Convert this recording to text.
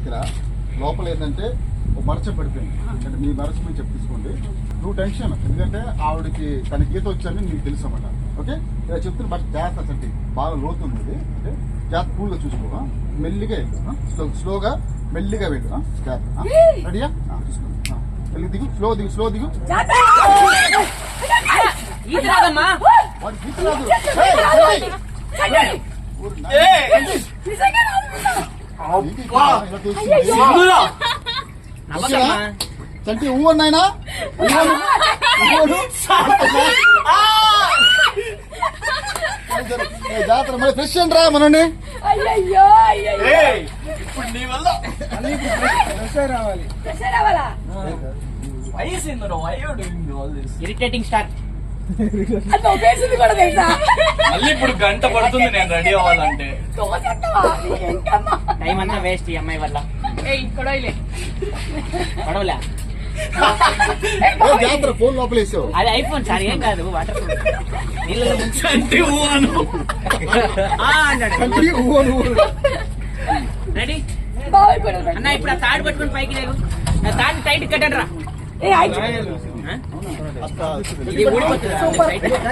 దగ్గర లోపల ఏంటంటే ఒక మరచం పడిపోయింది. అంటే మీ మరచం అని చెప్పి తీసుకోండి. నువ్వు టెన్షన్, ఎందుకంటే ఆవిడకి తన గీత వచ్చని నీకు తెలుసు అన్నమాట. ఓకే, ఇలా చెప్తున్నా బట్ జాగ్రత్త, అంటే బాగా లోతుంది ఇది. అంటే జాగ్రత్త పూల్లో చూసుకో, మెల్లిగా వెళ్ళు, స్లోగా మెల్లిగా వెళ్ళు. జాగ్రత్త, రెడీయా? చూసుకో, మెల్లి దిగు, స్లో దిగు, స్లో దిగు. వాడి గీత రాదు. చంటి ఊ అన్నాయినా జాతర మరి ఫ్రెష్ అంటరా మనని. Irritating start. మళ్ళీ ఇప్పుడు గంట పడుతుంది నేను రెడీ అవ్వాలంటే. టైం అంతా వేస్ట్ ఈ అమ్మాయి వల్ల. పడవలే జాతర ఫోన్ లోపలేసావు. అది ఐఫోన్ సార్, ఏం కాదు. వాటర్ రెడీ అన్న. ఇప్పుడు ఆ తాడు పట్టుకుని పైకి లేవు. తాడు టైట్ కట్టండి రా. ఇది ఊడిపోతుంది.